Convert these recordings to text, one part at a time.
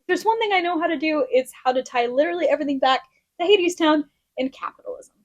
there's one thing I know how to do, it's how to tie literally everything back to Hadestown and capitalism.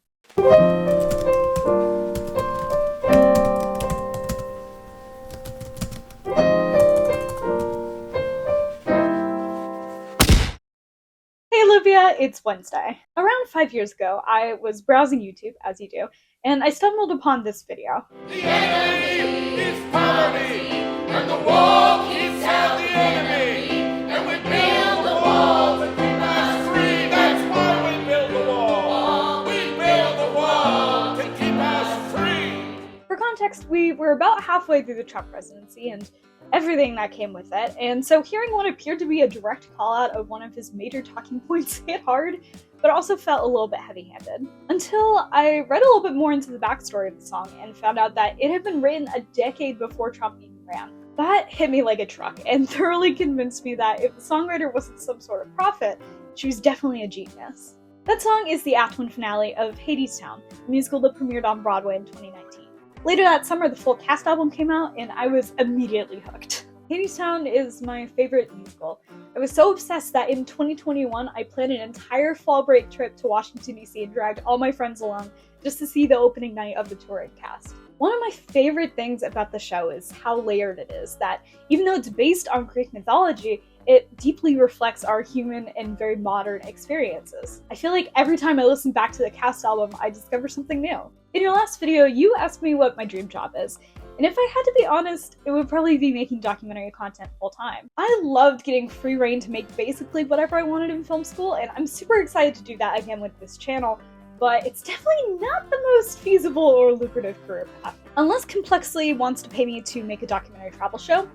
Hey Olivia, it's Wednesday. Around 5 years ago, I was browsing YouTube, as you do, and I stumbled upon this video. The enemy is poverty, and the wall keeps out the enemy. And we build the wall to keep us free. That's why we build the wall. We build the wall to keep us free. For context, we were about halfway through the Trump presidency and everything that came with it, and so hearing what appeared to be a direct call-out of one of his major talking points hit hard, but also felt a little bit heavy-handed. Until I read a little bit more into the backstory of the song and found out that it had been written a decade before Trump even ran. That hit me like a truck and thoroughly convinced me that if the songwriter wasn't some sort of prophet, she was definitely a genius. That song is the Act 1 finale of Hadestown, the musical that premiered on Broadway in 2019. Later that summer, the full cast album came out, and I was immediately hooked. Hadestown is my favorite musical. I was so obsessed that in 2021, I planned an entire fall break trip to Washington, D.C. and dragged all my friends along just to see the opening night of the touring cast. One of my favorite things about the show is how layered it is, that even though it's based on Greek mythology, it deeply reflects our human and very modern experiences. I feel like every time I listen back to the cast album, I discover something new. In your last video, you asked me what my dream job is, and if I had to be honest, it would probably be making documentary content full time. I loved getting free reign to make basically whatever I wanted in film school, and I'm super excited to do that again with this channel, but it's definitely not the most feasible or lucrative career path. Unless Complexly wants to pay me to make a documentary travel show.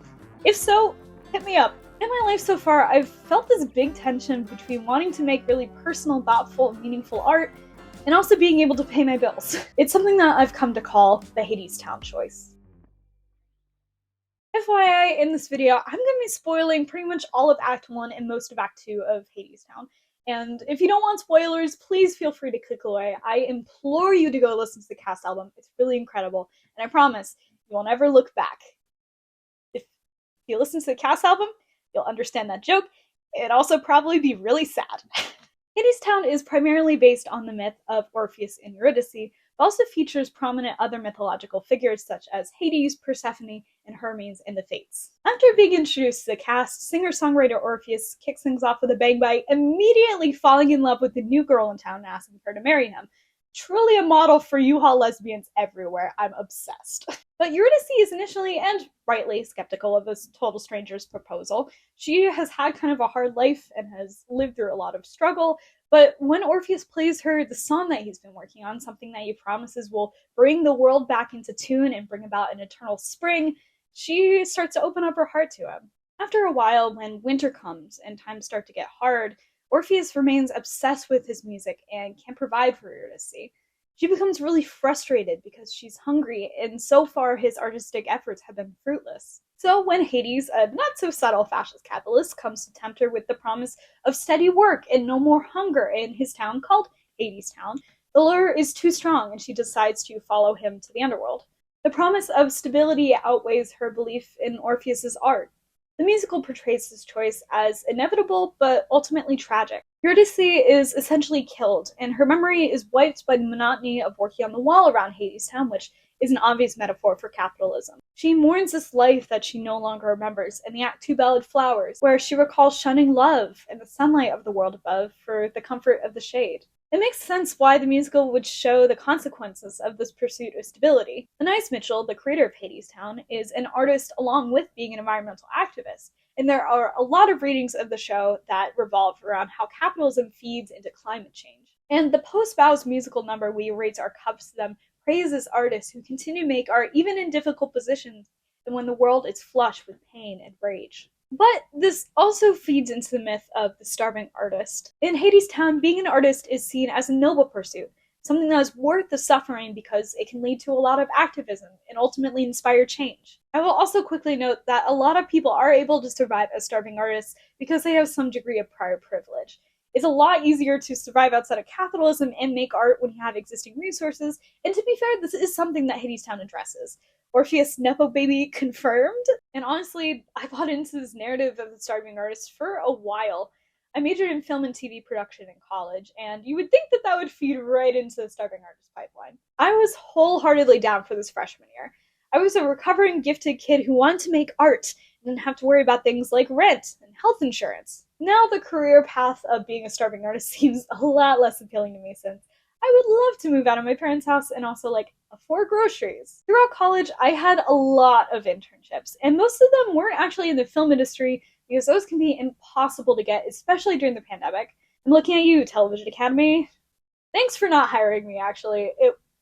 If so, hit me up. In my life so far, I've felt this big tension between wanting to make really personal, thoughtful, and meaningful art, and also being able to pay my bills. It's something that I've come to call the Hadestown Choice. FYI, in this video, I'm going to be spoiling pretty much all of Act 1 and most of Act 2 of Hadestown. And if you don't want spoilers, please feel free to click away. I implore you to go listen to the cast album. It's really incredible, and I promise you will never look back. If you listen to the cast album, you'll understand that joke. It'd also probably be really sad. Hadestown is primarily based on the myth of Orpheus and Eurydice, but also features prominent other mythological figures such as Hades, Persephone, and Hermes in the Fates. After being introduced to the cast, singer-songwriter Orpheus kicks things off with a bang by immediately falling in love with the new girl in town and asking her to marry him. Truly a model for U-Haul lesbians everywhere. I'm obsessed. But Eurydice is initially, and rightly, skeptical of this total stranger's proposal. She has had kind of a hard life and has lived through a lot of struggle, but when Orpheus plays her the song that he's been working on, something that he promises will bring the world back into tune and bring about an eternal spring, she starts to open up her heart to him. After a while, when winter comes and times start to get hard, Orpheus remains obsessed with his music and can't provide for Eurydice. She becomes really frustrated because she's hungry, and so far his artistic efforts have been fruitless. So when Hades, a not-so-subtle fascist capitalist, comes to tempt her with the promise of steady work and no more hunger in his town called Hadestown, the lure is too strong and she decides to follow him to the underworld. The promise of stability outweighs her belief in Orpheus's art. The musical portrays this choice as inevitable, but ultimately tragic. Eurydice is essentially killed, and her memory is wiped by the monotony of working on the wall around Hadestown, which is an obvious metaphor for capitalism. She mourns this life that she no longer remembers in the Act 2 ballad Flowers, where she recalls shunning love and the sunlight of the world above for the comfort of the shade. It makes sense why the musical would show the consequences of this pursuit of stability. Anais Mitchell, the creator of Hadestown, is an artist along with being an environmental activist, and there are a lot of readings of the show that revolve around how capitalism feeds into climate change. And the post-bows musical number We Raise Our Cups to Them praises artists who continue to make art even in difficult positions and when the world is flush with pain and rage. But this also feeds into the myth of the starving artist. In Hadestown, being an artist is seen as a noble pursuit, something that is worth the suffering because it can lead to a lot of activism and ultimately inspire change. I will also quickly note that a lot of people are able to survive as starving artists because they have some degree of prior privilege. It's a lot easier to survive outside of capitalism and make art when you have existing resources, and to be fair, this is something that Hadestown addresses. Orpheus Nepo Baby confirmed? And honestly, I bought into this narrative of the starving artist for a while. I majored in film and TV production in college, and you would think that that would feed right into the starving artist pipeline. I was wholeheartedly down for this freshman year. I was a recovering gifted kid who wanted to make art and didn't have to worry about things like rent and health insurance. Now the career path of being a starving artist seems a lot less appealing to me since I would love to move out of my parents' house and also afford groceries. Throughout college, I had a lot of internships, and most of them weren't actually in the film industry because those can be impossible to get, especially during the pandemic. I'm looking at you, Television Academy. Thanks for not hiring me, actually.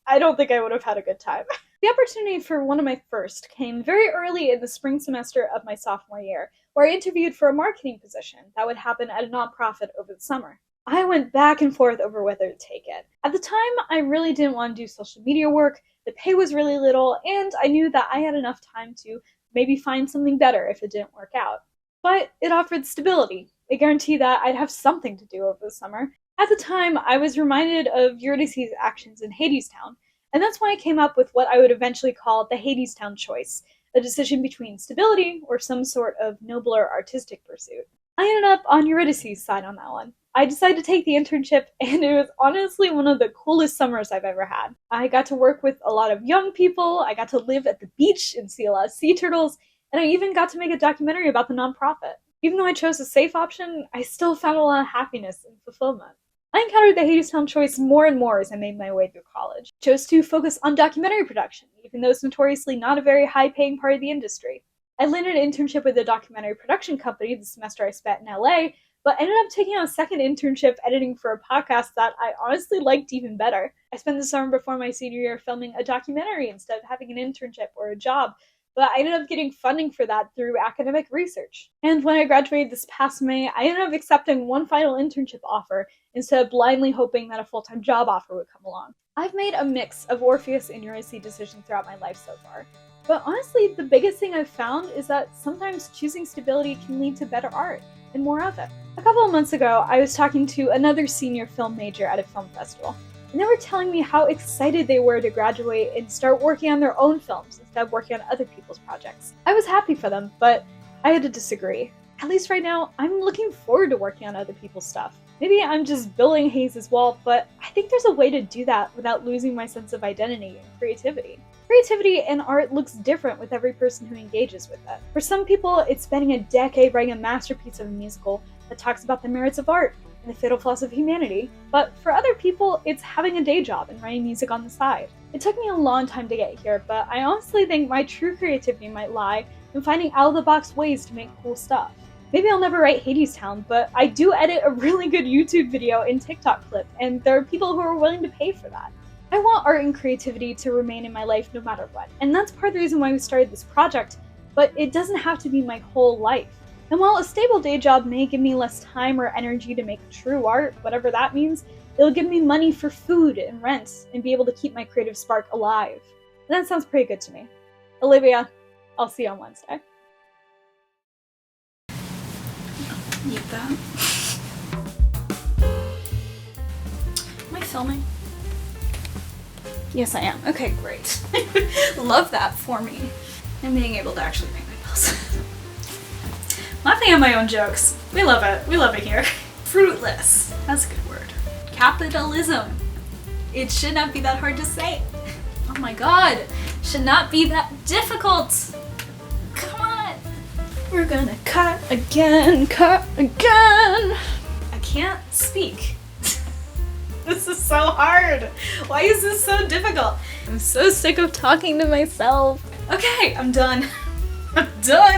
I don't think I would have had a good time. The opportunity for one of my first came very early in the spring semester of my sophomore year, where I interviewed for a marketing position that would happen at a nonprofit over the summer. I went back and forth over whether to take it. At the time, I really didn't want to do social media work, the pay was really little, and I knew that I had enough time to maybe find something better if it didn't work out. But it offered stability, a guarantee that I'd have something to do over the summer. At the time, I was reminded of Eurydice's actions in Hadestown, and that's why I came up with what I would eventually call the Hadestown Choice, a decision between stability or some sort of nobler artistic pursuit. I ended up on Eurydice's side on that one. I decided to take the internship, and it was honestly one of the coolest summers I've ever had. I got to work with a lot of young people, I got to live at the beach and see a lot of sea turtles, and I even got to make a documentary about the nonprofit. Even though I chose a safe option, I still found a lot of happiness and fulfillment. I encountered the Hadestown Choice more and more as I made my way through college. I chose to focus on documentary production, even though it's notoriously not a very high-paying part of the industry. I landed an internship with a documentary production company the semester I spent in LA, but ended up taking on a second internship editing for a podcast that I honestly liked even better. I spent the summer before my senior year filming a documentary instead of having an internship or a job, but I ended up getting funding for that through academic research. And when I graduated this past May, I ended up accepting one final internship offer instead of blindly hoping that a full-time job offer would come along. I've made a mix of Orpheus and Eurydice decisions throughout my life so far, but honestly, the biggest thing I've found is that sometimes choosing stability can lead to better art, and more of it. A couple of months ago, I was talking to another senior film major at a film festival, and they were telling me how excited they were to graduate and start working on their own films instead of working on other people's projects. I was happy for them, but I had to disagree. At least right now, I'm looking forward to working on other people's stuff. Maybe I'm just building Hayes' wall, but I think there's a way to do that without losing my sense of identity and creativity. Creativity in art looks different with every person who engages with it. For some people, it's spending a decade writing a masterpiece of a musical that talks about the merits of art and the fatal flaws of humanity, but for other people, it's having a day job and writing music on the side. It took me a long time to get here, but I honestly think my true creativity might lie in finding out-of-the-box ways to make cool stuff. Maybe I'll never write Hadestown, but I do edit a really good YouTube video and TikTok clip, and there are people who are willing to pay for that. I want art and creativity to remain in my life no matter what, and that's part of the reason why we started this project, but it doesn't have to be my whole life. And while a stable day job may give me less time or energy to make true art, whatever that means, it'll give me money for food and rent, and be able to keep my creative spark alive. And that sounds pretty good to me. Olivia, I'll see you on Wednesday. Need that. Am I filming? Yes, I am. Okay, great. Love that for me. And being able to actually pay my bills. Laughing at my own jokes. We love it. We love it here. Fruitless. That's a good word. Capitalism. It should not be that hard to say. Oh my god. Should not be that difficult. Come on. We're gonna cut again, cut again. I can't speak. This is so hard. Why is this so difficult? I'm so sick of talking to myself. Okay, I'm done. I'm done.